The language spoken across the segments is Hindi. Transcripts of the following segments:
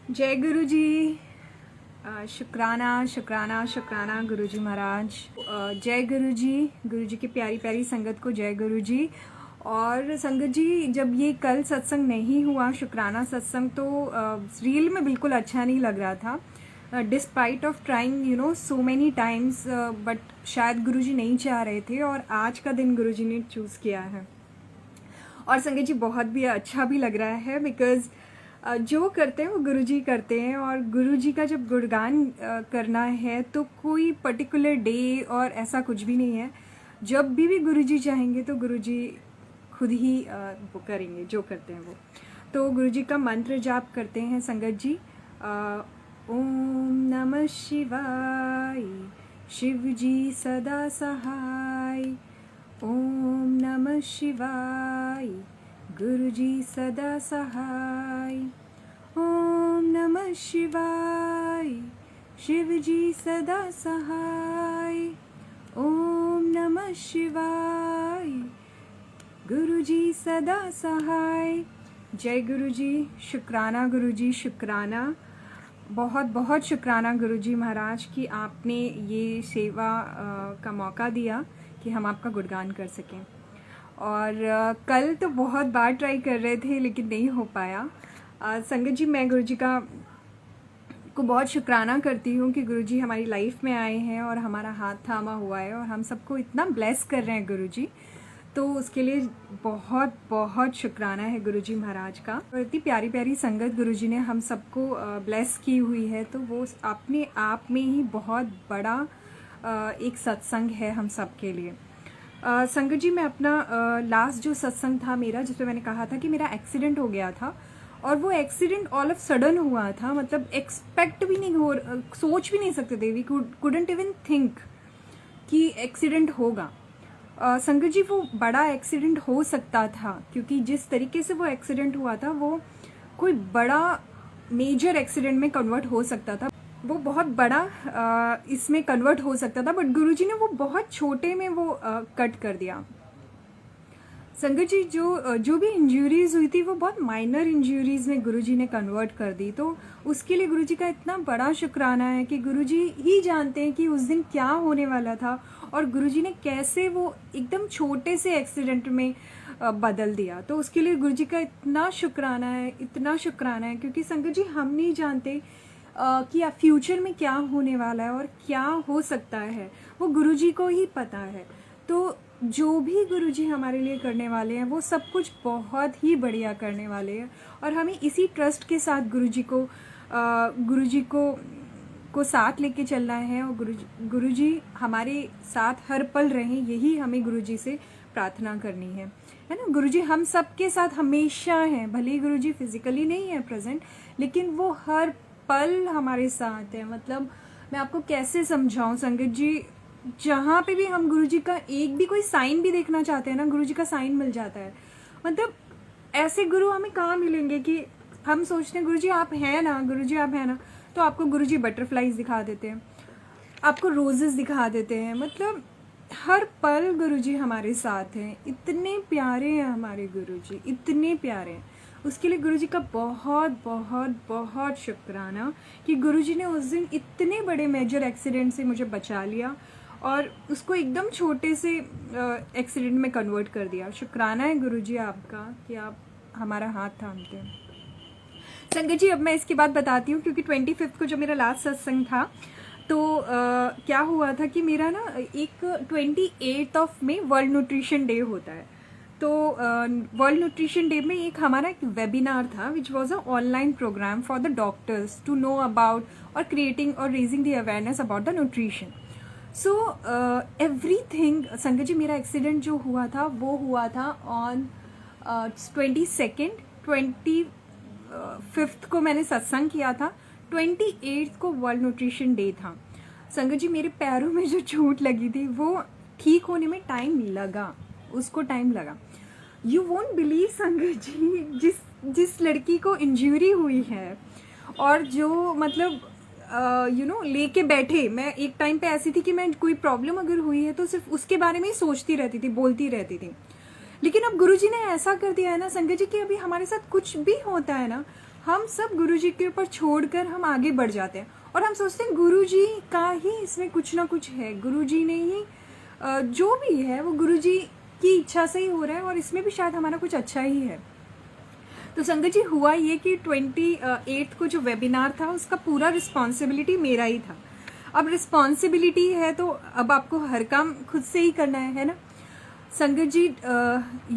जय गुरु जी। शुक्राना शुक्राना शुक्राना गुरु जी महाराज। जय गुरु जी की प्यारी प्यारी संगत को जय गुरु जी। और संगत जी, जब ये कल सत्संग नहीं हुआ, शुक्राना सत्संग, तो रील में बिल्कुल अच्छा नहीं लग रहा था, despite of trying so many times, but शायद गुरु जी नहीं चाह रहे थे और आज का दिन गुरु जी ने चूज़ किया है। और संगत जी बहुत भी अच्छा भी लग रहा है, बिकॉज जो करते हैं वो गुरुजी करते हैं, और गुरुजी का जब गुणगान करना है तो कोई पर्टिकुलर डे और ऐसा कुछ भी नहीं है। जब भी गुरुजी चाहेंगे तो गुरुजी खुद ही वो करेंगे जो करते हैं वो। तो गुरुजी का मंत्र जाप करते हैं संगत जी। ओम नमः शिवाय, शिव जी सदा सहाय। ओम नमः शिवाय, गुरुजी सदा सहाय। ओम नमः शिवाय, शिवजी सदा सहाय। ओम नमः शिवाय, गुरुजी सदा सहाय। जय गुरुजी। शुक्राना गुरुजी, शुक्राना, बहुत बहुत शुक्राना गुरुजी महाराज कि आपने ये सेवा का मौका दिया कि हम आपका गुणगान कर सकें। और कल तो बहुत बार ट्राई कर रहे थे लेकिन नहीं हो पाया। संगत जी, मैं गुरुजी को बहुत शुक्राना करती हूँ कि गुरुजी हमारी लाइफ में आए हैं और हमारा हाथ थामा हुआ है और हम सबको इतना ब्लेस कर रहे हैं गुरुजी। तो उसके लिए बहुत बहुत शुक्राना है गुरुजी महाराज का। और इतनी प्यारी प्यारी संगत गुरुजी ने हम सबको ब्लेस की हुई है, तो वो अपने आप में ही बहुत बड़ा एक सत्संग है हम सब के लिए। संगत जी, मैं अपना लास्ट जो सत्संग था मेरा, जिसमें मैंने कहा था कि मेरा एक्सीडेंट हो गया था, और वो एक्सीडेंट ऑल ऑफ सडन हुआ था, मतलब एक्सपेक्ट भी नहीं हो, सोच भी नहीं सकते थे, वी कुडंट इवन थिंक कि एक्सीडेंट होगा। संगत जी, वो बड़ा एक्सीडेंट हो सकता था क्योंकि जिस तरीके से वो एक्सीडेंट हुआ था वो कोई बड़ा मेजर एक्सीडेंट में कन्वर्ट हो सकता था, वो बहुत बड़ा इसमें कन्वर्ट हो सकता था, बट गुरुजी ने वो बहुत छोटे में वो कट कर दिया। संगत जी, जो भी इंजरीज हुई थी वो बहुत माइनर इंजरीज में गुरुजी ने कन्वर्ट कर दी। तो उसके लिए गुरुजी का इतना बड़ा शुक्राना है कि गुरुजी ही जानते हैं कि उस दिन क्या होने वाला था और गुरुजी ने कैसे वो एकदम छोटे से एक्सीडेंट में बदल दिया। तो उसके लिए गुरुजी का इतना शुक्राना है, इतना शुक्राना है, क्योंकि संगत जी हम नहीं जानते कि फ्यूचर में क्या होने वाला है और क्या हो सकता है, वो गुरुजी को ही पता है। तो जो भी गुरुजी हमारे लिए करने वाले हैं वो सब कुछ बहुत ही बढ़िया करने वाले हैं, और हमें इसी ट्रस्ट के साथ गुरुजी को साथ लेके चलना है, और गुरुजी हमारे साथ हर पल रहें, यही हमें गुरुजी से प्रार्थना करनी है ना। गुरुजी हम सब के साथ हमेशा हैं, भले ही गुरुजी फिजिकली नहीं है प्रेजेंट, लेकिन वो हर पल हमारे साथ है। मतलब मैं आपको कैसे समझाऊं संगत जी, जहाँ पे भी हम गुरुजी का एक भी कोई साइन भी देखना चाहते हैं ना, गुरुजी का साइन मिल जाता है। मतलब ऐसे गुरु हमें कहाँ मिलेंगे कि हम सोचते हैं गुरुजी आप हैं ना, गुरुजी आप हैं ना, तो आपको गुरुजी बटरफ्लाईज दिखा देते हैं, आपको रोजेस दिखा देते हैं। मतलब हर पल गुरुजी हमारे साथ हैं, इतने प्यारे हैं हमारे गुरुजी, इतने प्यारे हैं। उसके लिए गुरुजी का बहुत बहुत बहुत शुक्राना कि गुरुजी ने उस दिन इतने बड़े मेजर एक्सीडेंट से मुझे बचा लिया और उसको एकदम छोटे से एक्सीडेंट में कन्वर्ट कर दिया। शुक्राना है गुरुजी आपका कि आप हमारा हाथ थामते हैं। संगत जी, अब मैं इसके बाद बताती हूँ, क्योंकि 25 को जो मेरा लास्ट सत्संग था, तो क्या हुआ था कि मेरा ना एक 28 में वर्ल्ड न्यूट्रिशन डे होता है। तो वर्ल्ड न्यूट्रिशन डे में एक हमारा एक वेबिनार था which was a online program for the doctors to know about और क्रिएटिंग और raising the awareness about the nutrition. So everything, Sangat ji, मेरा एक्सीडेंट जो हुआ था वो हुआ था ऑन 22nd, 25th को मैंने सत्संग किया था, 28th को वर्ल्ड न्यूट्रिशन डे था। संगत जी, मेरे पैरों में जो चोट लगी थी वो ठीक होने में टाइम लगा, उसको टाइम लगा। यू वोंट बिलीव संगत जी, जिस लड़की को इंजरी हुई है और जो मतलब लेके बैठे, मैं एक टाइम पे ऐसी थी कि मैं कोई प्रॉब्लम अगर हुई है तो सिर्फ उसके बारे में ही सोचती रहती थी, बोलती रहती थी। लेकिन अब गुरुजी ने ऐसा कर दिया है ना संगत जी कि अभी हमारे साथ कुछ भी होता है ना, हम सब गुरुजी के ऊपर छोड़कर हम आगे बढ़ जाते हैं और हम सोचते हैं गुरुजी का ही इसमें कुछ ना कुछ है, गुरुजी ने ही जो भी है वो गुरुजी की इच्छा से ही हो रहा है और इसमें भी शायद हमारा कुछ अच्छा ही है। तो संगत जी हुआ ये कि 28 को जो वेबिनार था उसका पूरा रिस्पॉन्सिबिलिटी मेरा ही था। अब रिस्पॉन्सिबिलिटी है तो अब आपको हर काम खुद से ही करना है ना संगत जी।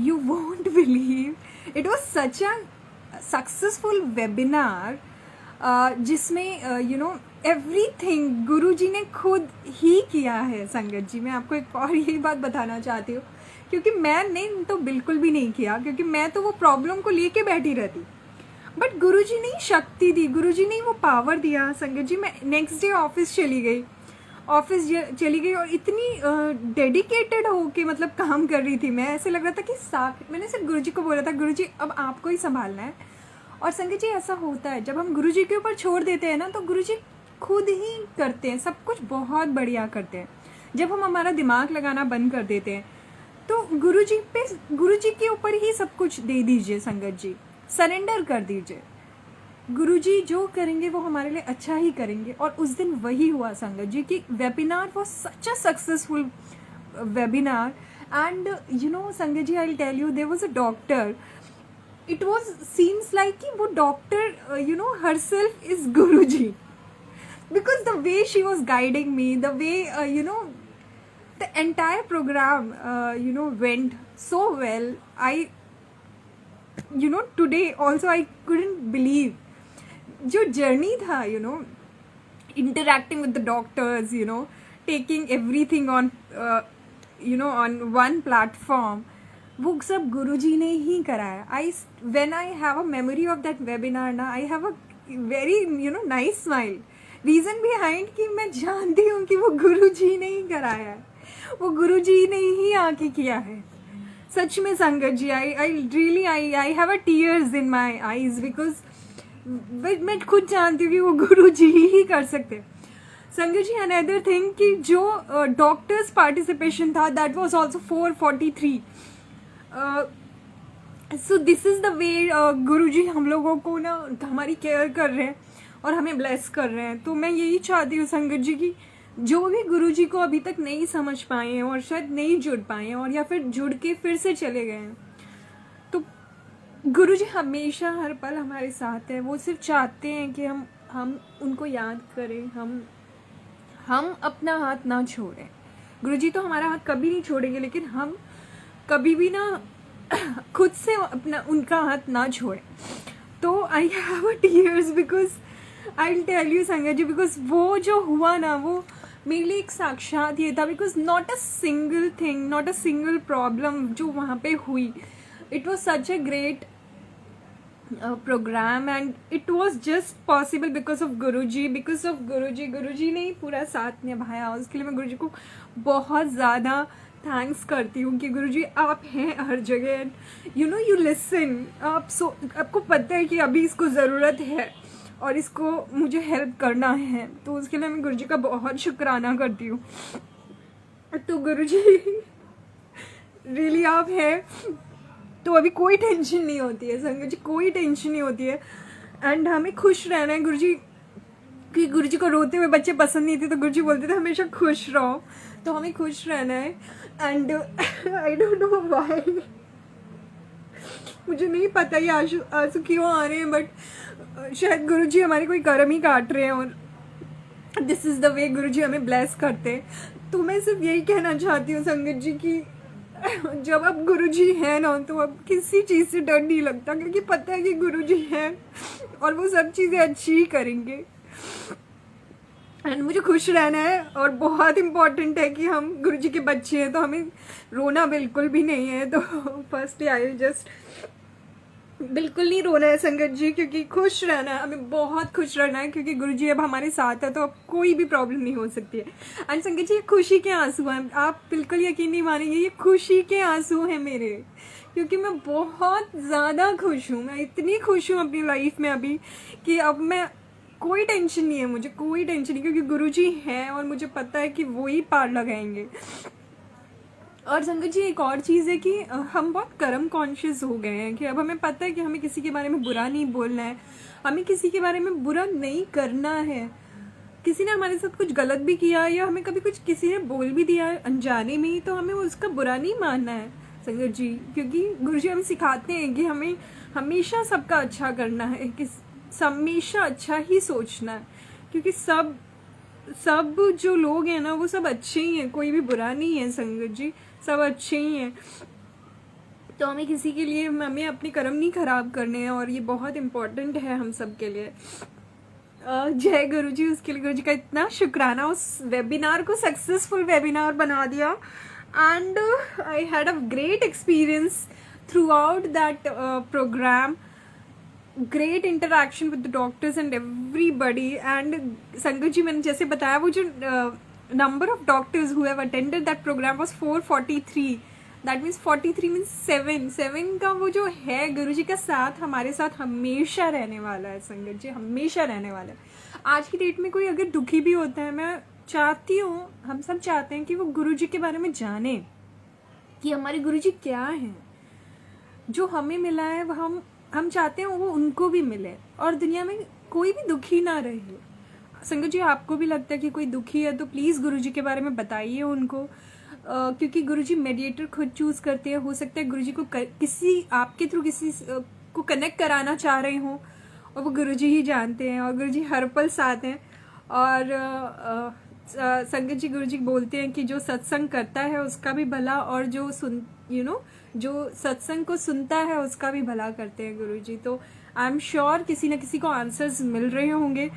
You won't believe it was such a successful webinar जिसमें यू नो एवरीथिंग गुरुजी ने खुद ही किया है। संगत जी मैं आपको एक और यही बात बताना चाहती हूँ, क्योंकि मैंने तो बिल्कुल भी नहीं किया, क्योंकि मैं तो वो प्रॉब्लम को लेके बैठी रहती, बट गुरुजी ने शक्ति दी, गुरुजी ने वो पावर दिया। संगत जी मैं नेक्स्ट डे ऑफिस चली गई और इतनी डेडिकेटेड होके मतलब काम कर रही थी मैं। ऐसे लग रहा था कि मैंने सिर्फ गुरुजी को बोला था गुरुजी अब आपको ही संभालना है। और संगत जी ऐसा होता है जब हम गुरुजी के ऊपर छोड़ देते हैं ना तो गुरुजी खुद ही करते हैं, सब कुछ बहुत बढ़िया करते हैं। जब हम हमारा दिमाग लगाना बंद कर देते हैं तो गुरुजी के ऊपर ही सब कुछ दे दीजिए संगत जी, सरेंडर कर दीजिए। गुरुजी जो करेंगे वो हमारे लिए अच्छा ही करेंगे। और उस दिन वही हुआ संगत जी कि webinar was such a successful webinar and you know संगत जी I will tell you there was a doctor, it was seems like कि वो doctor you know herself is गुरुजी, because the way she was guiding me, the way you know the entire program you know went so well. I you know today also I couldn't believe जो journey था, you know interacting with the doctors, you know taking everything on you know on one platform, वो सब गुरुजी ने ही कराया। when I have a memory of that webinar ना I have a very you know nice smile, reason behind कि मैं जानती हूँ कि वो गुरुजी ने ही कराया है, वो गुरुजी ने ही आके किया है। सच में संगत जी I really I have a tears in my eyes because मैं खुद जानती हूँ कि वो गुरुजी ही कर सकते। संगत जी अनदर थिंग कि जो डॉक्टर्स पार्टिसिपेशन था that was also 443। So this is the way गुरुजी हम लोगों को ना हमारी केयर कर रहे हैं और हमें ब्लेस कर रहे हैं। तो मैं यही चाहती हूँ संगत जी की जो भी गुरुजी को अभी तक नहीं समझ पाए हैं और शायद नहीं जुड़ पाए हैं और या फिर जुड़ के फिर से चले गए हैं, तो गुरुजी हमेशा हर पल हमारे साथ है। वो सिर्फ चाहते हैं कि हम उनको याद करें, हम अपना हाथ ना छोड़ें। गुरुजी तो हमारा हाथ कभी नहीं छोड़ेंगे, लेकिन हम कभी भी ना खुद से अपना उनका हाथ ना छोड़ें। तो I have a tears because I will tell you Sangat ji, because वो जो हुआ ना वो मेरे लिए एक साक्षात ये था। Because not a single thing, not a single problem जो वहाँ पे हुई, it was such a great programme and it was just possible because of गुरुजी। गुरुजी ने ही पूरा साथ निभाया। उसके लिए मैं गुरुजी को बहुत ज़्यादा थैंक्स करती हूँ कि गुरुजी आप हैं हर जगह, यू नो यू लिसन। आपको पता है कि अभी इसको ज़रूरत है और इसको मुझे हेल्प करना है, तो उसके लिए मैं गुरुजी का बहुत शुक्राना करती हूँ। तो गुरुजी रियली आप हैं तो अभी कोई टेंशन नहीं होती है संगत जी, कोई टेंशन नहीं होती है। एंड हमें खुश रहना है। गुरुजी कि गुरुजी को रोते हुए बच्चे पसंद नहीं थे तो गुरुजी बोलते थे हमेशा खुश रहो, तो हमें खुश रहना है। And I don't know why, मुझे नहीं पता ये आंसू क्यों आ रहे हैं, बट शायद गुरुजी हमारे कोई कर्म ही काट रहे हैं और दिस इज़ द वे गुरुजी हमें ब्लेस करते हैं। तो मैं सिर्फ यही कहना चाहती हूँ संगत जी कि जब अब गुरुजी है ना तो अब किसी चीज़ से डर नहीं लगता, क्योंकि पता है कि गुरुजी हैं और वो सब चीज़ें अच्छी ही करेंगे। एंड मुझे खुश रहना है और बहुत इम्पॉर्टेंट है कि हम गुरुजी के बच्चे हैं, तो हमें रोना बिल्कुल भी नहीं है। तो फर्स्ट आई जस्ट बिल्कुल नहीं रोना है संगत जी, क्योंकि खुश रहना है, हमें बहुत खुश रहना है, क्योंकि गुरुजी अब हमारे साथ है तो अब कोई भी प्रॉब्लम नहीं हो सकती है। एंड संगत जी ये खुशी के आंसू हैं, आप बिल्कुल यकीन नहीं मानेंगे, ये खुशी के आंसू हैं मेरे, क्योंकि मैं बहुत ज़्यादा खुश हूँ। मैं इतनी खुश हूँ अपनी लाइफ में अभी कि अब मैं कोई टेंशन नहीं है, मुझे कोई टेंशन नहीं, क्योंकि गुरुजी हैं और मुझे पता है कि वो ही पार लगाएंगे। और संगत जी एक और चीज़ है कि हम बहुत कर्म कॉन्शियस हो गए हैं कि अब हमें पता है कि हमें किसी के बारे में बुरा नहीं बोलना है, हमें किसी के बारे में बुरा नहीं करना है। किसी ने हमारे साथ कुछ गलत भी किया या हमें कभी कुछ किसी ने बोल भी दिया अनजाने में ही, तो हमें उसका बुरा नहीं मानना है संगत जी, क्योंकि गुरुजी हमें सिखाते हैं कि हमें हमेशा सबका अच्छा करना है, कि हमेशा अच्छा ही सोचना है, क्योंकि सब जो लोग हैं ना वो सब अच्छे ही हैं, कोई भी बुरा नहीं है संगत जी, सब अच्छे ही हैं। तो हमें किसी के लिए हमें अपने कर्म नहीं खराब करने हैं, और ये बहुत इम्पोर्टेंट है हम सब के लिए। जय गुरु जी, उसके लिए गुरु जी का इतना शुक्राना, उस वेबिनार को सक्सेसफुल वेबिनार बना दिया। And I had a great experience throughout that program, great interaction with the doctors and everybody. And Sangat ji मैंने जैसे बताया, वो जो number of doctors who have attended that program was 443। That means 43 means 7 का वो जो है, गुरु जी का साथ हमारे साथ हमेशा रहने वाला है संगत जी, हमेशा रहने वाला है। आज की डेट में कोई अगर दुखी भी होता है, मैं चाहती हूँ, हम सब चाहते हैं कि वो गुरु जी के बारे में जाने कि हमारे गुरु जी क्या हैं, जो हमें मिला है वो हम चाहते हैं वो उनको भी मिले, और दुनिया में कोई भी दुखी ना रहे। संगत जी आपको भी लगता है कि कोई दुखी है तो प्लीज़ गुरुजी के बारे में बताइए उनको, क्योंकि गुरुजी मेडिएटर खुद चूज़ करते हैं। हो सकता है गुरुजी को किसी आपके थ्रू किसी को कनेक्ट कराना चाह रहे हों, और वो गुरुजी ही जानते हैं, और गुरुजी हर पल साथ हैं। और संगत जी गुरुजी बोलते हैं कि जो सत्संग करता है उसका भी भला, और जो जो सत्संग को सुनता है उसका भी भला करते हैं गुरुजी। तो आई एम श्योर किसी न किसी को आंसर्स मिल रहे होंगे।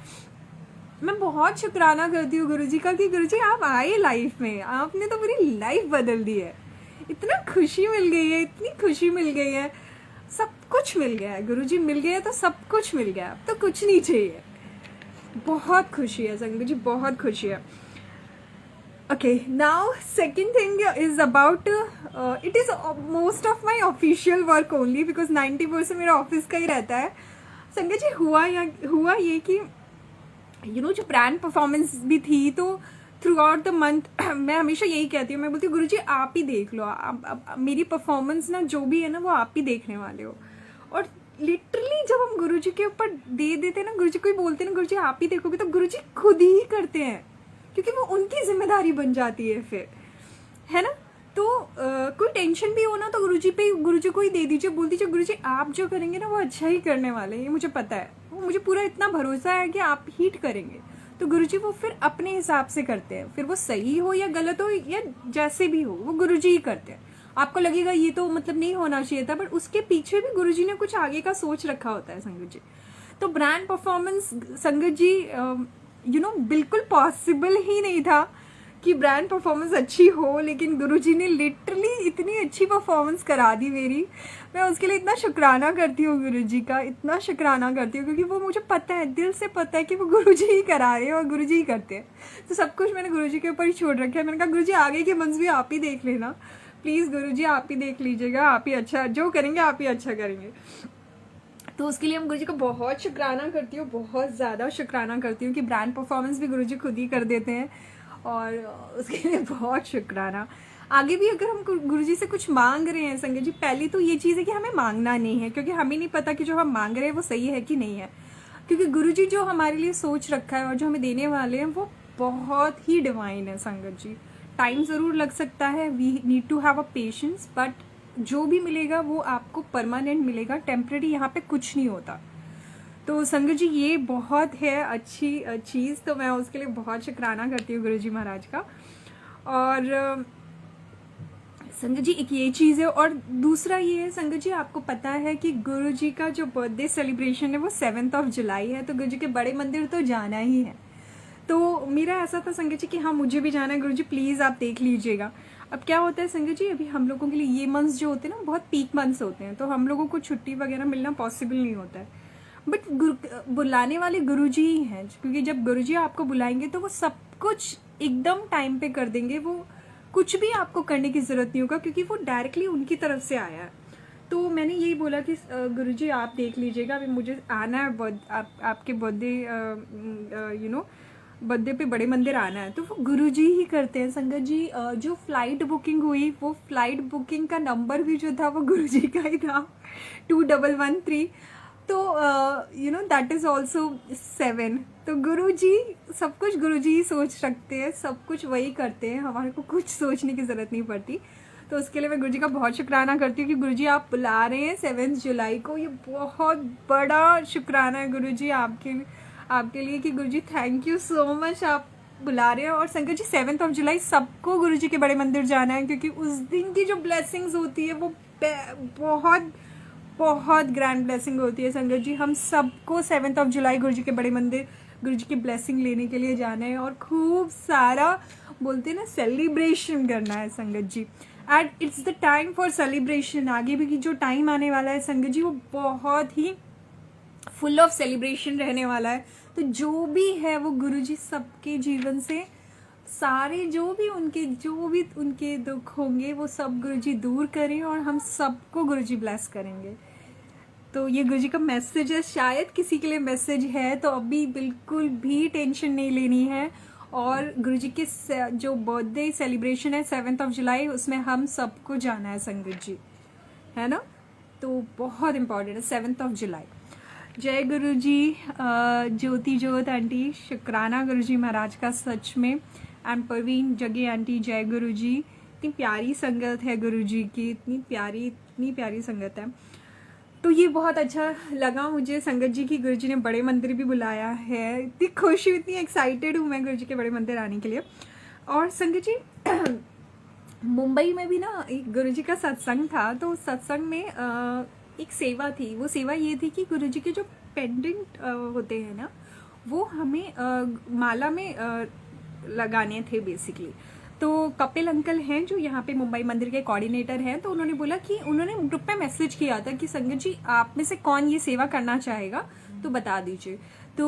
मैं बहुत शुक्राना करती हूँ गुरुजी का कि गुरुजी आप आए लाइफ में, आपने तो पूरी लाइफ बदल दी है। इतना खुशी मिल गई है, इतनी खुशी मिल गई है, सब कुछ मिल गया है। गुरुजी मिल गए तो सब कुछ मिल गया, अब तो कुछ नहीं चाहिए। बहुत खुशी है संगत जी, बहुत खुशी है। Okay, now second thing is about it is most of my official work only because 90% मेरा ऑफिस का ही रहता है। संगत जी हुआ ये कि जो ब्रांड परफॉर्मेंस भी थी, तो थ्रू आउट द मंथ मैं हमेशा यही कहती हूँ, मैं बोलती हूँ गुरुजी आप ही देख लो, आप मेरी परफॉर्मेंस ना जो भी है ना वो आप ही देखने वाले हो। और लिटरली जब हम गुरुजी के ऊपर दे देते हैं ना, गुरुजी को ही बोलते हैं ना गुरुजी आप ही देखोगे, तो गुरुजी खुद ही करते हैं, क्योंकि वो उनकी जिम्मेदारी बन जाती है फिर, है ना। तो कोई टेंशन भी हो ना तो गुरुजी को ही दे दीजिए, बोल दीजिए गुरुजी आप जो करेंगे ना वो अच्छा ही करने वाले हैं, ये मुझे पता है, वो मुझे पूरा इतना भरोसा है कि आप ही करेंगे। तो गुरुजी वो फिर अपने हिसाब से करते हैं, फिर वो सही हो या गलत हो या जैसे भी हो वो गुरुजी ही करते हैं। आपको लगेगा ये तो मतलब नहीं होना चाहिए था, बट उसके पीछे भी गुरुजी ने कुछ आगे का सोच रखा होता है संगत जी। तो ब्रांड परफॉर्मेंस संगत जी बिल्कुल पॉसिबल ही नहीं था कि ब्रांड परफॉर्मेंस अच्छी हो, लेकिन गुरुजी ने लिटरली इतनी अच्छी परफॉर्मेंस करा दी मेरी। मैं उसके लिए इतना शुक्राना करती हूँ गुरुजी का, इतना शुक्राना करती हूँ, क्योंकि वो मुझे पता है, दिल से पता है कि वो गुरुजी ही करा रहे हैं और गुरुजी ही करते हैं। तो सब कुछ मैंने गुरुजी के ऊपर ही छोड़ रखा है। मैंने कहा गुरुजी आगे की मंजिल भी आप ही देख लेना, प्लीज़ गुरुजी आप ही देख लीजिएगा, आप ही अच्छा जो करेंगे आप ही अच्छा करेंगे। तो उसके लिए हम गुरुजी को बहुत शुक्राना करती हूँ, बहुत ज़्यादा शुक्राना करती हूँ कि ब्रांड परफॉर्मेंस भी गुरुजी खुद ही कर देते हैं, और उसके लिए बहुत शुक्राना। आगे भी अगर हम गुरुजी से कुछ मांग रहे हैं संगत जी, पहली तो ये चीज़ है कि हमें मांगना नहीं है, क्योंकि हमें नहीं पता कि जो हम मांग रहे हैं वो सही है कि नहीं है। क्योंकि गुरुजी जो हमारे लिए सोच रखा है और जो हमें देने वाले हैं वो बहुत ही डिवाइन है संगत जी। टाइम ज़रूर लग सकता है, we need to have a patience, but जो भी मिलेगा वो आपको परमानेंट मिलेगा, टेम्परेरी यहाँ पे कुछ नहीं होता। तो संगत जी ये बहुत है अच्छी चीज़, तो मैं उसके लिए बहुत शुक्राना करती हूँ गुरुजी महाराज का। और संगत जी एक ये चीज़ है, और दूसरा ये है संगत जी, आपको पता है कि गुरुजी का जो बर्थडे सेलिब्रेशन है वो 7 जुलाई है, तो गुरुजी के बड़े मंदिर तो जाना ही है। तो मेरा ऐसा था संगत जी कि हाँ मुझे भी जाना है, गुरुजी प्लीज़ आप देख लीजिएगा। अब क्या होता है संगत जी, अभी हम लोगों के लिए ये मंथ्स जो होते हैं ना बहुत पीक मंथ्स होते हैं, तो हम लोगों को छुट्टी वगैरह मिलना पॉसिबल नहीं होता है, बट बुलाने वाले गुरुजी ही हैं, क्योंकि जब गुरुजी आपको बुलाएंगे तो वो सब कुछ एकदम टाइम पे कर देंगे, वो कुछ भी आपको करने की ज़रूरत नहीं होगा, क्योंकि वो डायरेक्टली उनकी तरफ से आया है। तो मैंने यही बोला कि गुरुजी आप देख लीजिएगा, अभी मुझे आना है आपके बर्थडे बर्थडे पे बड़े मंदिर आना है, तो वो गुरुजी ही करते हैं संगत जी। जो फ्लाइट बुकिंग हुई, वो फ्लाइट बुकिंग का नंबर भी जो था वो गुरुजी का ही था, 2113। तो दैट इज़ ऑल्सो 7। तो गुरुजी, सब कुछ गुरुजी ही सोच रखते हैं, सब कुछ वही करते हैं, हमारे को कुछ सोचने की ज़रूरत नहीं पड़ती। तो उसके लिए मैं गुरुजी का बहुत शुक्राना करती हूँ कि गुरुजी आप बुला रहे हैं 7 जुलाई को। ये बहुत बड़ा शुक्राना है गुरुजी आपके लिए कि गुरुजी थैंक यू सो मच, आप बुला रहे हैं। और संगत जी 7 जुलाई सबको गुरुजी के बड़े मंदिर जाना है, क्योंकि उस दिन की जो ब्लेसिंग्स होती है वो बहुत बहुत ग्रैंड ब्लेसिंग होती है संगत जी। हम सबको 7 जुलाई गुरुजी के बड़े मंदिर गुरुजी की ब्लेसिंग लेने के लिए जाना है और खूब सारा बोलते हैं ना सेलिब्रेशन करना है संगत जी। And it's the time for celebration. आगे भी जो टाइम आने वाला है संगत जी वो बहुत ही फुल ऑफ सेलिब्रेशन रहने वाला है। तो जो भी है वो गुरुजी सबके जीवन से सारे जो भी उनके दुख होंगे वो सब गुरुजी दूर करें और हम सबको गुरुजी ब्लेस करेंगे। तो ये गुरुजी का मैसेज है, शायद किसी के लिए मैसेज है, तो अभी बिल्कुल भी टेंशन नहीं लेनी है। और गुरुजी के जो बर्थडे सेलिब्रेशन है 7 जुलाई, उसमें हम सबको जाना है संगत जी, है ना। तो बहुत इम्पोर्टेंट है 7 जुलाई। जय गुरु जी। ज्योति ज्योत आंटी, शुक्राना गुरु जी महाराज का सच में। एंड परवीन जगे आंटी, जय गुरु जी। इतनी प्यारी संगत है गुरु जी की, इतनी प्यारी संगत है। तो ये बहुत अच्छा लगा मुझे संगत जी की गुरु जी ने बड़े मंदिर भी बुलाया है। इतनी खुश हूँ, इतनी एक्साइटेड हूँ मैं गुरु जी के बड़े मंदिर आने के लिए। और संगत जी मुंबई में भी ना एक गुरु जी का सत्संग था, तो सत्संग में एक सेवा थी। वो सेवा ये थी कि गुरुजी के जो पेंडेंट होते हैं ना, वो हमें माला में लगाने थे बेसिकली। तो कपिल अंकल हैं जो यहाँ पे मुंबई मंदिर के कोऑर्डिनेटर हैं, तो उन्होंने बोला कि उन्होंने ग्रुप में मैसेज किया था कि संगत जी आप में से कौन ये सेवा करना चाहेगा तो बता दीजिए। तो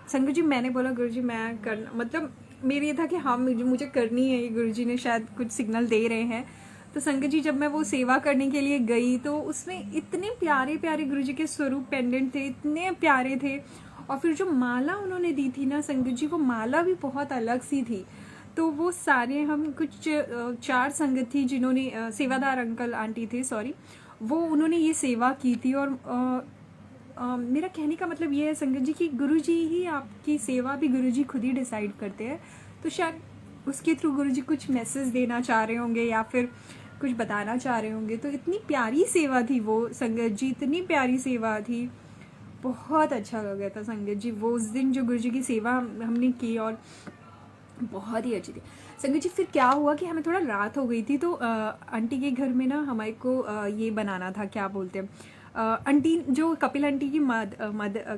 संगत जी मैंने बोला गुरुजी मैं करना, मतलब मेरे ये था कि हाँ मुझे करनी है, ये गुरुजी ने शायद कुछ सिग्नल दे रहे हैं। तो संगत जी जब मैं वो सेवा करने के लिए गई तो उसमें इतने प्यारे प्यारे गुरुजी के स्वरूप पेंडेंट थे, इतने प्यारे थे। और फिर जो माला उन्होंने दी थी ना संगत जी, वो माला भी बहुत अलग सी थी। तो वो सारे हम कुछ 4 संगत थी जिन्होंने सेवादार अंकल आंटी थे सॉरी, वो उन्होंने ये सेवा की थी। और मेरा कहने का मतलब ये है संगत जी कि गुरुजी ही आपकी सेवा भी गुरुजी खुद ही डिसाइड करते हैं। तो शायद उसके थ्रू गुरुजी कुछ मैसेज देना चाह रहे होंगे या फिर कुछ बताना चाह रहे होंगे। तो इतनी प्यारी सेवा थी वो संगत जी, इतनी प्यारी सेवा थी, बहुत अच्छा लगा था संगत जी वो उस दिन जो गुरुजी की सेवा हमने की, और बहुत ही अच्छी थी संगत जी। फिर क्या हुआ कि हमें थोड़ा रात हो गई थी, तो आंटी के घर में ना हमारे को ये बनाना था, क्या बोलते हैं, आंटी जो कपिल आंटी की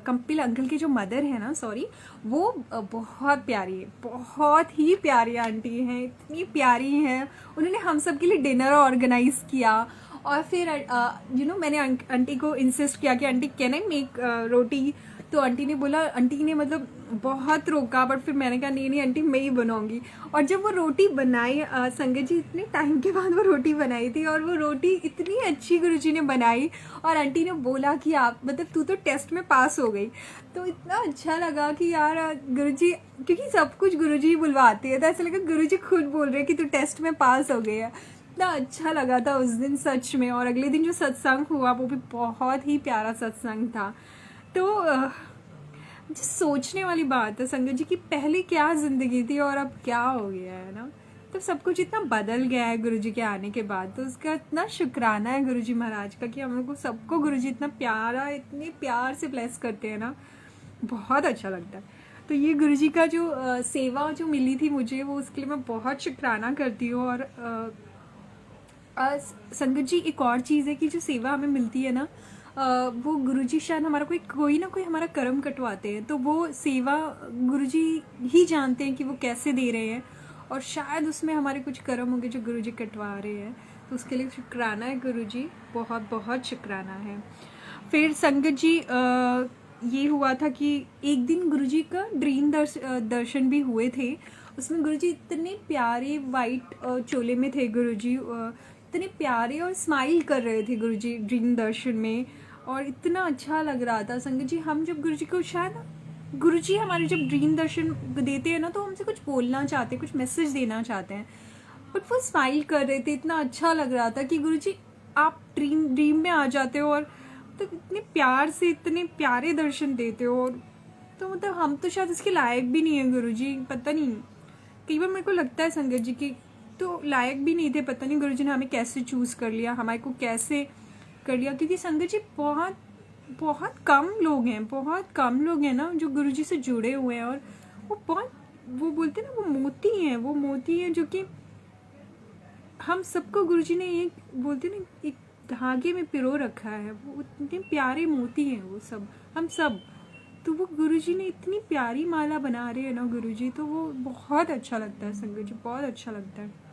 कपिल अंकल की जो मदर है ना सॉरी, वो बहुत प्यारी है, बहुत ही प्यारी आंटी हैं, इतनी प्यारी हैं। उन्होंने हम सब के लिए डिनर ऑर्गेनाइज किया। और फिर मैंने आंटी को इंसिस्ट किया कि आंटी कैन आई मेक रोटी। तो आंटी ने बोला, आंटी ने मतलब बहुत रोका, बट फिर मैंने कहा नहीं आंटी मैं ही बनाऊंगी। और जब वो रोटी बनाई संगत जी, इतने टाइम के बाद वो रोटी बनाई थी, और वो रोटी इतनी अच्छी गुरुजी ने बनाई। और आंटी ने बोला कि आप मतलब तू तो टेस्ट में पास हो गई। तो इतना अच्छा लगा कि यार गुरुजी, क्योंकि सब कुछ गुरुजी ही बुलवाते हैं, तो ऐसा लगा गुरुजी खुद बोल रहे हैं कि तू टेस्ट में पास हो गई है। इतना अच्छा लगा था उस दिन सच में। और अगले दिन जो सत्संग हुआ वो भी बहुत ही प्यारा सत्संग था। तो जो सोचने वाली बात है संगत जी की पहले क्या जिंदगी थी और अब क्या हो गया है ना। तो सब कुछ इतना बदल गया है गुरुजी के आने के बाद। तो उसका इतना शुक्राना है गुरुजी महाराज का कि हम लोग को सबको गुरुजी इतना प्यारा, इतने प्यार से ब्लेस करते हैं ना, बहुत अच्छा लगता है। तो ये गुरुजी का जो सेवा जो मिली थी मुझे, वो उसके लिए मैं बहुत शुक्राना करती हूँ। और संगत जी एक और चीज़ है कि जो सेवा हमें मिलती है ना, वो गुरुजी शायद हमारा कोई ना कोई हमारा कर्म कटवाते हैं। तो वो सेवा गुरुजी ही जानते हैं कि वो कैसे दे रहे हैं, और शायद उसमें हमारे कुछ कर्म होंगे जो गुरुजी कटवा रहे हैं। तो उसके लिए शुक्राना है गुरुजी, बहुत बहुत शुक्राना है। फिर संगत जी ये हुआ था कि एक दिन गुरुजी का ड्रीम दर्शन भी हुए थे। उसमें गुरुजी इतने प्यारे वाइट चोले में थे गुरुजी, इतने प्यारे और स्माइल कर रहे थे गुरुजी ड्रीम दर्शन में, और इतना अच्छा लग रहा था संगत जी। हम जब गुरुजी को शायद गुरुजी हमारे जब ड्रीम दर्शन देते हैं ना तो हमसे कुछ बोलना चाहते हैं, कुछ मैसेज देना चाहते हैं, बट वो स्माइल कर रहे थे, इतना अच्छा लग रहा था कि गुरुजी आप ड्रीम में आ जाते हो और तो इतने प्यार से इतने प्यारे दर्शन देते हो। और तो मतलब हम तो शायद इसके लायक भी नहीं है गुरुजी, पता नहीं, कई बार मेरे को लगता है संगत जी की तो लायक भी नहीं थे, पता नहीं गुरुजी ने हमें कैसे चूज़ कर लिया, हमारे को कैसे कर लिया, क्योंकि संगत जी बहुत बहुत कम लोग हैं ना जो गुरुजी से जुड़े हुए हैं। और वो बोलते हैं ना, वो मोती हैं जो कि हम सबको गुरुजी ने एक बोलते ना एक धागे में पिरो रखा है, वो इतने प्यारे मोती हैं वो सब, हम सब। तो वो गुरुजी ने इतनी प्यारी माला बना रहे हैं ना गुरुजी, तो वो बहुत अच्छा लगता है संगत जी, बहुत अच्छा लगता है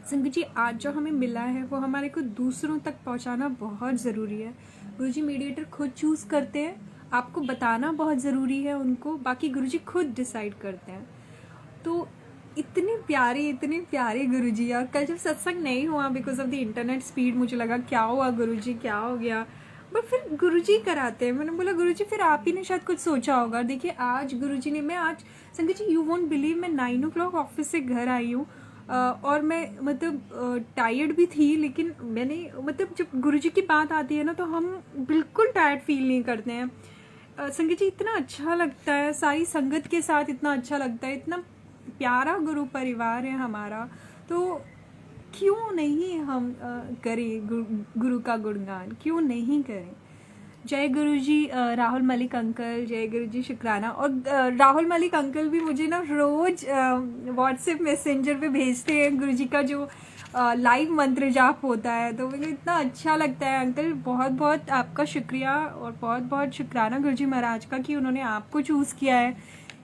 संगत जी। आज जो हमें मिला है वो हमारे को दूसरों तक पहुंचाना बहुत ज़रूरी है। गुरुजी मीडिएटर खुद चूज़ करते हैं, आपको बताना बहुत ज़रूरी है उनको, बाकी गुरुजी खुद डिसाइड करते हैं। तो इतने प्यारे गुरुजी। और कल जब सत्संग नहीं हुआ because of the internet speed, मुझे लगा क्या हुआ गुरुजी, क्या हो गया, बट फिर गुरुजी कराते हैं। मैंने बोला गुरुजी फिर आप ही ने शायद कुछ सोचा होगा। देखिए आज गुरुजी ने, मैं आज संगत जी यू वोंट बिलीव, मैं 9 o'clock ऑफिस से घर आई हूँ और मैं मतलब टायर्ड भी थी, लेकिन मैंने मतलब जब गुरुजी की बात आती है ना तो हम बिल्कुल टायर्ड फील नहीं करते हैं। संगत जी इतना अच्छा लगता है, सारी संगत के साथ इतना अच्छा लगता है, इतना प्यारा गुरु परिवार है हमारा, तो क्यों नहीं हम करें गुरु का गुणगान, क्यों नहीं करें। जय गुरु जी राहुल मलिक अंकल, जय गुरु जी शुक्राना। और राहुल मलिक अंकल भी मुझे ना रोज व्हाट्सएप मैसेंजर पे भेजते हैं गुरु जी का जो लाइव मंत्र जाप होता है, तो मुझे इतना अच्छा लगता है। अंकल बहुत बहुत आपका शुक्रिया और बहुत बहुत शुक्राना गुरु जी महाराज का कि उन्होंने आपको चूज़ किया है,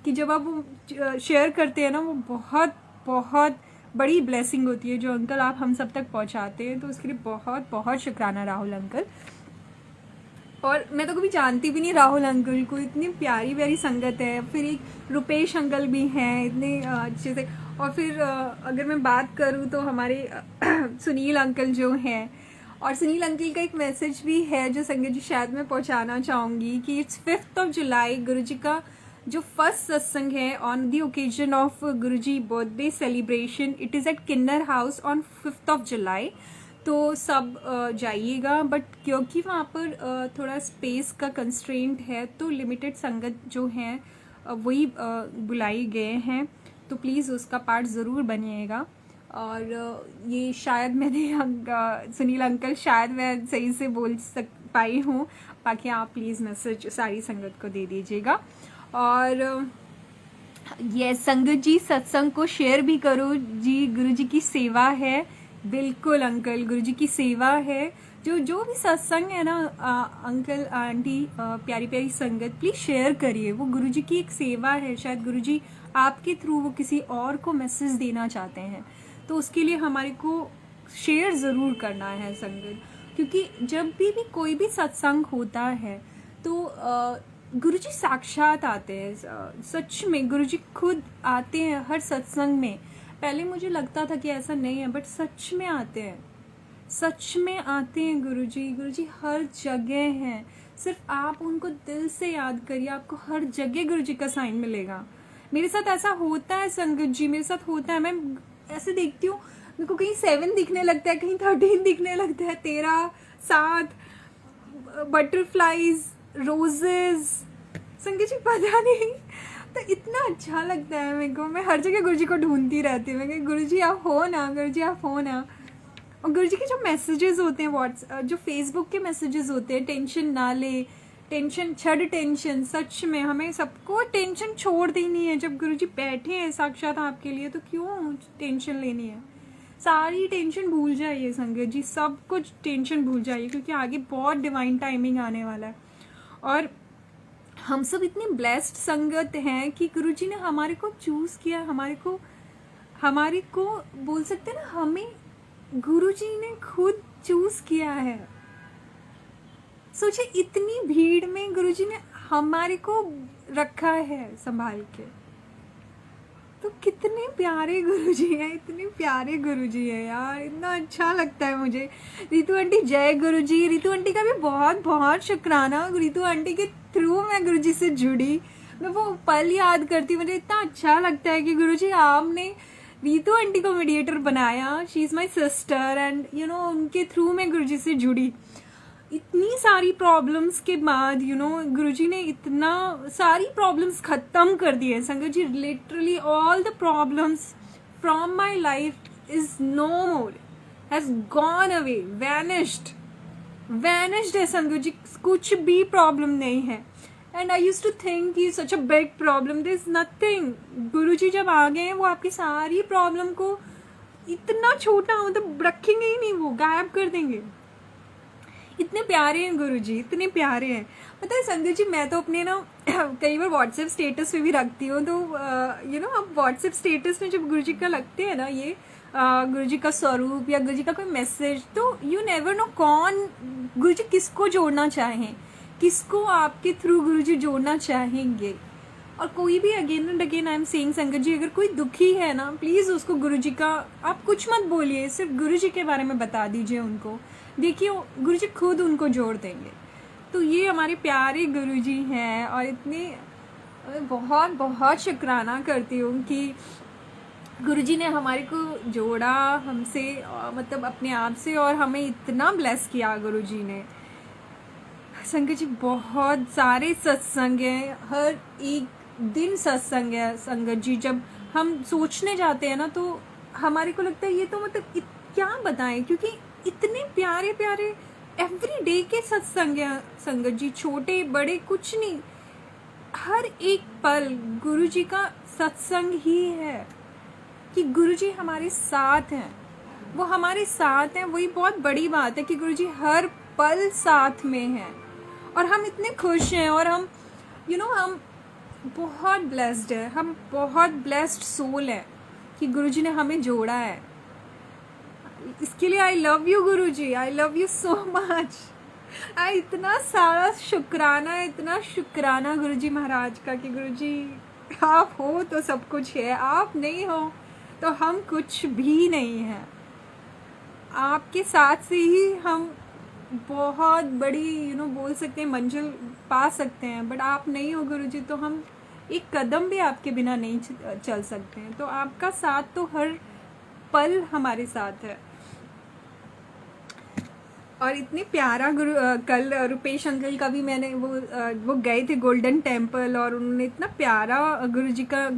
कि जब आप वो शेयर करते हैं ना वो बहुत बहुत बड़ी ब्लेसिंग होती है जो अंकल आप हम सब तक पहुंचाते हैं, तो उसके लिए बहुत बहुत शुक्राना राहुल अंकल। और मैं तो कभी जानती भी नहीं राहुल अंकल को, इतनी प्यारी प्यारी संगत है। फिर एक रुपेश अंकल भी हैं इतने अच्छे से। और फिर अगर मैं बात करूँ तो हमारे सुनील अंकल जो हैं, और सुनील अंकल का एक मैसेज भी है जो संगत जी शायद मैं पहुंचाना चाहूँगी कि इट्स 5th जुलाई गुरु जी का जो फर्स्ट सत्संग है on the occasion of Guruji birthday celebration, it is at Kinnar house on 5th July. तो सब जाइएगा, बट क्योंकि वहाँ पर थोड़ा स्पेस का कंस्ट्रेंट है तो लिमिटेड संगत जो हैं वही बुलाई गए हैं, तो प्लीज़ उसका पार्ट ज़रूर बनिएगा। और ये शायद मैंने सुनील अंकल शायद मैं सही से बोल पाई हूँ, बाकी आप प्लीज़ मैसेज सारी संगत को दे दीजिएगा। और ये संगत जी सत्संग को शेयर भी करो जी, गुरु जी की सेवा है। बिल्कुल अंकल, गुरु जी की सेवा है। जो भी सत्संग है ना अंकल आंटी प्यारी प्यारी संगत प्लीज़ शेयर करिए, वो गुरु जी की एक सेवा है। शायद गुरु जी आपके थ्रू वो किसी और को मैसेज देना चाहते हैं, तो उसके लिए हमारे को शेयर ज़रूर करना है संगत, क्योंकि जब भी कोई भी सत्संग होता है तो गुरुजी साक्षात आते हैं। सच में गुरुजी खुद आते हैं हर सत्संग में। पहले मुझे लगता था कि ऐसा नहीं है, बट सच में आते हैं, सच में आते हैं गुरुजी। गुरुजी हर जगह हैं, सिर्फ आप उनको दिल से याद करिए, आपको हर जगह गुरुजी का साइन मिलेगा। मेरे साथ ऐसा होता है संगत जी, मेरे साथ होता है। मैं ऐसे देखती हूँ, मेरे को कहीं 7 दिखने लगता है, कहीं 13 दिखने लगता है, 13, 7 बटरफ्लाईज, रोजेस, संगत जी पता नहीं, तो इतना अच्छा लगता है मेरे को। मैं हर जगह गुरुजी को ढूंढती रहती हूँ, मैं कहीं गुरुजी आप हो ना, गुरुजी आप हो ना। और गुरुजी के जो मैसेजेस होते हैं जो फेसबुक के मैसेजेस होते हैं, टेंशन ना ले, टेंशन छड़ टेंशन, सच में हमें सबको टेंशन छोड़ देनी है। जब गुरुजी बैठे हैं साक्षात आपके लिए, तो क्यों टेंशन लेनी है, सारी टेंशन भूल जाइए संगत जी, सब कुछ टेंशन भूल जाइए, क्योंकि आगे बहुत डिवाइन टाइमिंग आने वाला है। और हम सब इतनी ब्लेस्ड संगत हैं कि गुरुजी ने हमारे को चूज़ किया, हमारे को बोल सकते हैं ना, हमें गुरुजी ने खुद चूज़ किया है। सोचिए इतनी भीड़ में गुरुजी ने हमारे को रखा है संभाल के, तो कितने प्यारे गुरुजी हैं, इतने प्यारे गुरुजी हैं यार, इतना अच्छा लगता है मुझे। रितु आंटी जय गुरुजी। रितु आंटी का भी बहुत बहुत शुक्राना, रितु आंटी के थ्रू मैं गुरुजी से जुड़ी। मैं वो पल याद करती, मुझे इतना अच्छा लगता है कि गुरुजी आपने रीतू आंटी को मीडिएटर बनाया, she is my sister, and you no उनके थ्रू मैं गुरुजी से जुड़ी। इतनी सारी प्रॉब्लम्स के बाद गुरुजी ने इतना सारी प्रॉब्लम्स खत्म कर दी है संगत जी। Literally all the problems from my life is no more, has gone away, vanished है संगत जी। कुछ भी प्रॉब्लम नहीं है। And I use to think कि such a big problem, this nothing. गुरुजी जब आ गए हैं वो आपकी सारी प्रॉब्लम को इतना छोटा मतलब रखेंगे ही नहीं, वो गायब कर देंगे। इतने प्यारे हैं गुरुजी, इतने प्यारे हैं। पता है संगत जी, मैं तो अपने ना कई बार व्हाट्सएप स्टेटस पे भी रखती हूँ, तो अब व्हाट्सएप स्टेटस में जब गुरुजी का लगते हैं ना ये गुरुजी का स्वरूप या गुरुजी का कोई मैसेज, तो यू नेवर नो कौन गुरुजी किसको जोड़ना चाहें, किसको आपके थ्रू गुरुजी जोड़ना चाहेंगे। और कोई भी again and again I am saying संगत जी, अगर कोई दुखी है ना, प्लीज उसको गुरुजी का आप कुछ मत बोलिए, सिर्फ गुरुजी के बारे में बता दीजिए उनको, देखिए गुरुजी खुद उनको जोड़ देंगे। तो ये हमारे प्यारे गुरुजी हैं, और इतने बहुत बहुत शुक्राना करती हूँ कि गुरुजी ने हमारे को जोड़ा हमसे, मतलब अपने आप से, और हमें इतना ब्लेस किया गुरुजी ने। संगत जी बहुत सारे सत्संग हैं, हर एक दिन सत्संग है संगत जी। जब हम सोचने जाते हैं ना, तो हमारे को लगता है ये तो मतलब क्या बताएं, क्योंकि इतने प्यारे प्यारे एवरी डे के सत्संग है संगत जी, छोटे बड़े कुछ नहीं, हर एक पल गुरुजी का सत्संग ही है कि गुरुजी हमारे साथ हैं, वो हमारे साथ हैं। वही बहुत बड़ी बात है कि गुरुजी हर पल साथ में हैं, और हम इतने खुश हैं, और हम हम बहुत ब्लेस्ड है, हम बहुत ब्लेस्ड सोल है कि गुरुजी ने हमें जोड़ा है। इसके लिए I love you Guruji, I love you so much. इतना सारा शुक्राना, इतना शुक्राना गुरुजी महाराज का कि गुरुजी आप हो तो सब कुछ है, आप नहीं हो तो हम कुछ भी नहीं है। आपके साथ से ही हम बहुत बड़ी बोल सकते हैं मंजिल पा सकते हैं, बट आप नहीं हो गुरुजी तो हम एक कदम भी आपके बिना नहीं चल सकते हैं। तो आपका साथ तो हर पल हमारे साथ है। और इतने प्यारा कल रुपेश अंकल का भी मैंने वो गए थे गोल्डन टेम्पल, और उन्होंने इतना प्यारा गुरुजी का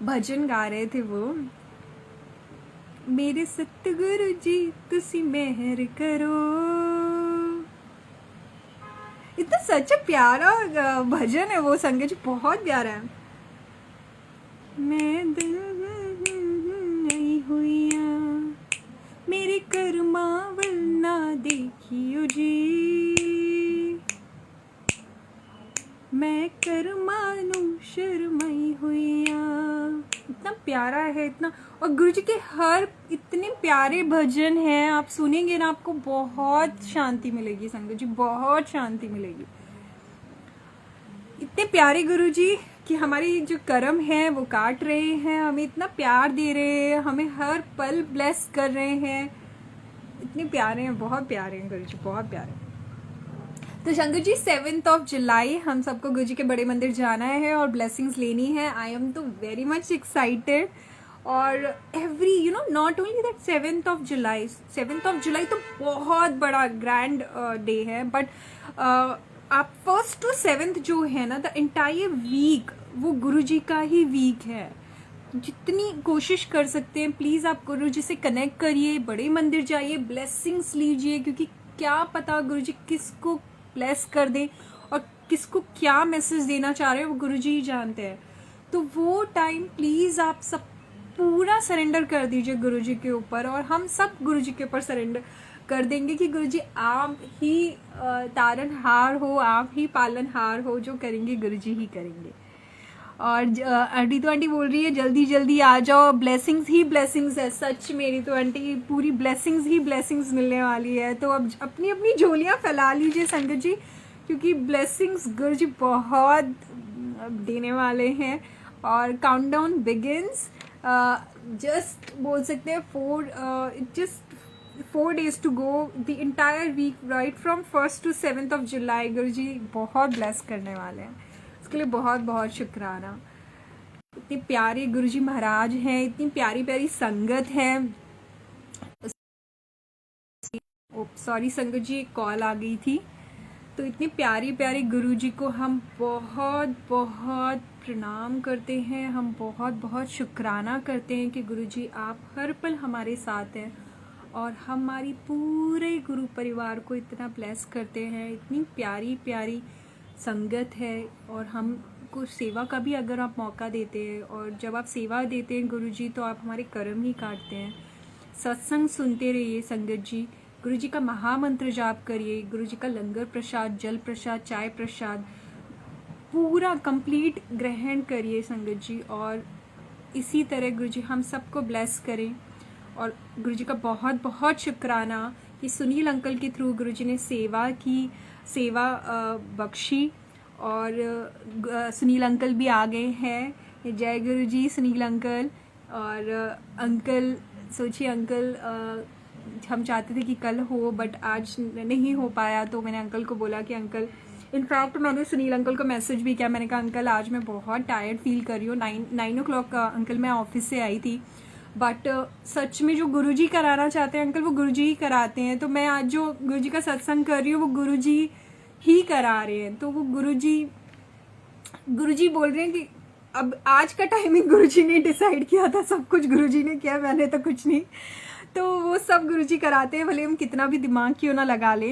भजन गा रहे थे वो, मेरे सतगुरु जी तुसी मेहर करो। इतना सच प्यारा भजन है वो संगत जी, बहुत प्यारा है। मैं दिल नहीं हुईया मेरे कर्मा वरना देखियो जी, मैं कर्मा नू शर्माई हुईया। इतना प्यारा है, इतना। और गुरुजी के हर इतने प्यारे भजन हैं, आप सुनेंगे ना आपको बहुत शांति मिलेगी संगत जी, बहुत शांति मिलेगी। इतने प्यारे गुरुजी कि हमारी जो कर्म है वो काट रहे हैं, हमें इतना प्यार दे रहे हैं, हमें हर पल ब्लेस कर रहे हैं। इतने प्यारे हैं, बहुत प्यारे हैं गुरुजी, बहुत प्यारे। तो संगत जी 7 जुलाई हम सबको गुरुजी के बड़े मंदिर जाना है और ब्लेसिंग्स लेनी है। आई एम तो वेरी मच एक्साइटेड। और एवरी नॉट ओनली दैट 7 जुलाई तो बहुत बड़ा ग्रैंड डे है, बट आप 1st to 7th जो है ना, द एंटायर वीक वो गुरुजी का ही वीक है। जितनी कोशिश कर सकते हैं प्लीज आप गुरुजी से कनेक्ट करिए, बड़े मंदिर जाइए, ब्लेसिंग्स लीजिए, क्योंकि क्या पता गुरुजी किसको ब्लेस कर दे और किसको क्या मैसेज देना चाह रहे हैं, वो गुरुजी ही जानते हैं। तो वो टाइम प्लीज आप सब पूरा सरेंडर कर दीजिए गुरुजी के ऊपर, और हम सब गुरुजी के ऊपर सरेंडर कर देंगे कि गुरुजी आप ही तारनहार हो, आप ही पालनहार हो, जो करेंगे गुरुजी ही करेंगे। और आंटी तो आंटी बोल रही है जल्दी जल्दी आ जाओ, ब्लेसिंग्स ही ब्लेसिंग्स है। सच मेरी तो आंटी पूरी ब्लेसिंग्स ही ब्लेसिंग्स मिलने वाली है। तो अब अपनी अपनी झोलियाँ फैला लीजिए संगत जी, क्योंकि ब्लेसिंग्स गुरुजी बहुत देने वाले हैं। और काउंटडाउन बिगिंस, जस्ट बोल सकते हैं just 4 days to go, the entire week right from 1st to 7th of July गुरुजी बहुत ब्लेस करने वाले हैं। उसके लिए बहुत बहुत शुक्राना। इतने प्यारे गुरुजी महाराज हैं, इतनी प्यारी प्यारी संगत है। सॉरी संगत जी, एक कॉल आ गई थी। तो इतने प्यारे प्यारे गुरुजी को हम बहुत बहुत प्रणाम करते हैं, हम बहुत बहुत शुक्राना करते हैं कि गुरुजी आप हर पल हमारे साथ हैं और हमारी पूरे गुरु परिवार को इतना ब्लेस करते हैं। इतनी प्यारी प्यारी संगत है और हमको सेवा का भी अगर आप मौका देते हैं, और जब आप सेवा देते हैं गुरुजी तो आप हमारे कर्म ही काटते हैं। सत्संग सुनते रहिए संगत जी, गुरुजी का महामंत्र जाप करिए, गुरुजी का लंगर प्रसाद, जल प्रसाद, चाय प्रसाद पूरा कंप्लीट ग्रहण करिए संगत जी। और इसी तरह गुरुजी हम सबको ब्लेस करें। और गुरुजी का बहुत बहुत शुक्राना कि सुनील अंकल के थ्रू गुरुजी ने सेवा बख्शी, और सुनील अंकल भी आ गए हैं। जय गुरुजी सुनील अंकल। और अंकल सोचिए, अंकल हम चाहते थे कि कल हो बट आज नहीं हो पाया, तो मैंने अंकल को बोला कि अंकल, इनफैक्ट मैंने सुनील अंकल को मैसेज भी किया, मैंने कहा अंकल आज मैं बहुत टायर्ड फील कर रही हूँ। 9 o'clock अंकल मैं ऑफिस से आई थी, बट सच में जो गुरुजी कराना चाहते हैं अंकल वो गुरुजी ही कराते हैं। तो मैं आज जो गुरुजी का सत्संग कर रही हूँ वो गुरुजी ही करा रहे हैं। तो वो गुरुजी बोल रहे हैं कि अब आज का टाइमिंग गुरुजी ने डिसाइड किया था, सब कुछ गुरुजी ने किया, मैंने तो कुछ नहीं। तो वो सब गुरुजी कराते हैं, भले हम कितना भी दिमाग क्यों ना लगा ले।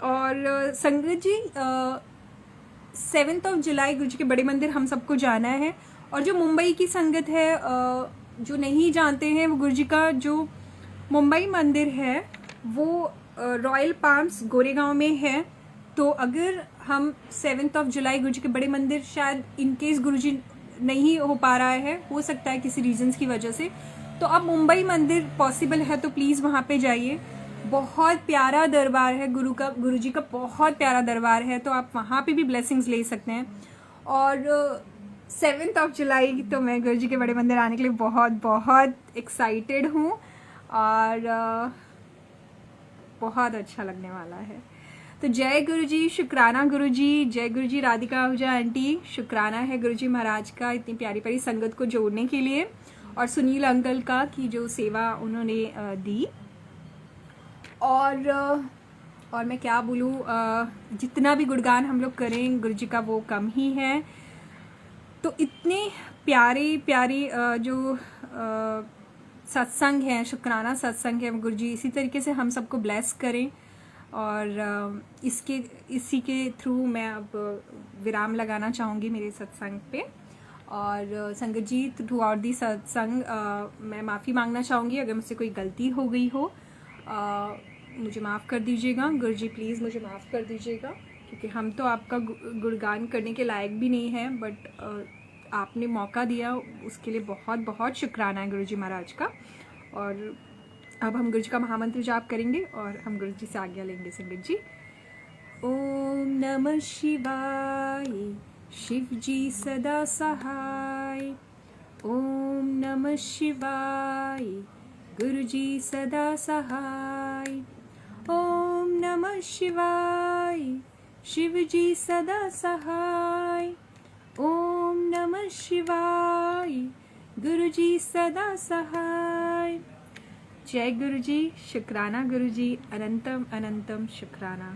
और संगत जी 7 जुलाई गुरुजी के बड़े मंदिर हम सबको जाना है। और जो मुंबई की संगत है, जो नहीं जानते हैं, वो गुरुजी का जो मुंबई मंदिर है वो रॉयल पाम्स गोरेगांव में है। तो अगर हम 7 जुलाई गुरुजी के बड़े मंदिर, शायद इनकेस गुरुजी नहीं हो पा रहा है, हो सकता है किसी रीजंस की वजह से, तो अब मुंबई मंदिर पॉसिबल है तो प्लीज़ वहाँ पे जाइए। बहुत प्यारा दरबार है गुरुजी का बहुत प्यारा दरबार है, तो आप वहाँ पे भी ब्लेसिंग्स ले सकते हैं। और 7 जुलाई तो मैं गुरुजी के बड़े मंदिर आने के लिए बहुत बहुत एक्साइटेड हूँ, और बहुत अच्छा लगने वाला है। तो जय गुरुजी, शुक्राना गुरुजी, जय गुरुजी राधिका आहूजा आंटी, शुक्राना है गुरुजी महाराज का इतनी प्यारी प्यारी संगत को जोड़ने के लिए, और सुनील अंकल का की जो सेवा उन्होंने दी। और मैं क्या बोलूँ, जितना भी गुणगान हम लोग करें गुरुजी का वो कम ही है। तो इतने प्यारे प्यारे जो सत्संग है, शुक्राना सत्संग है, गुरुजी इसी तरीके से हम सबको ब्लेस करें। और इसी के थ्रू मैं अब विराम लगाना चाहूँगी मेरे सत्संग पे। और संगत जी थ्रू आउट दी सत्संग मैं माफ़ी मांगना चाहूँगी अगर मुझसे कोई गलती हो गई हो, मुझे माफ़ कर दीजिएगा। गुरुजी प्लीज़ मुझे माफ़ कर दीजिएगा, क्योंकि हम तो आपका गुणगान करने के लायक भी नहीं हैं, बट आपने मौका दिया उसके लिए बहुत बहुत शुक्राना है गुरुजी महाराज का। और अब हम गुरुजी का महामंत्र जाप करेंगे और हम गुरुजी से आज्ञा लेंगे। संगत जी, ओम नमः शिवाय, शिव जी सदा सहाय। ओम नमः शिवाय, गुरुजी सदा सहाय। ओम नमः शिवाय, शिव जी सदा सहाय। ओम नमः शिवाय, गुरुजी सदा सहाय। जय गुरुजी, शुक्राना गुरुजी, अनंतम अनंतम शुक्राना।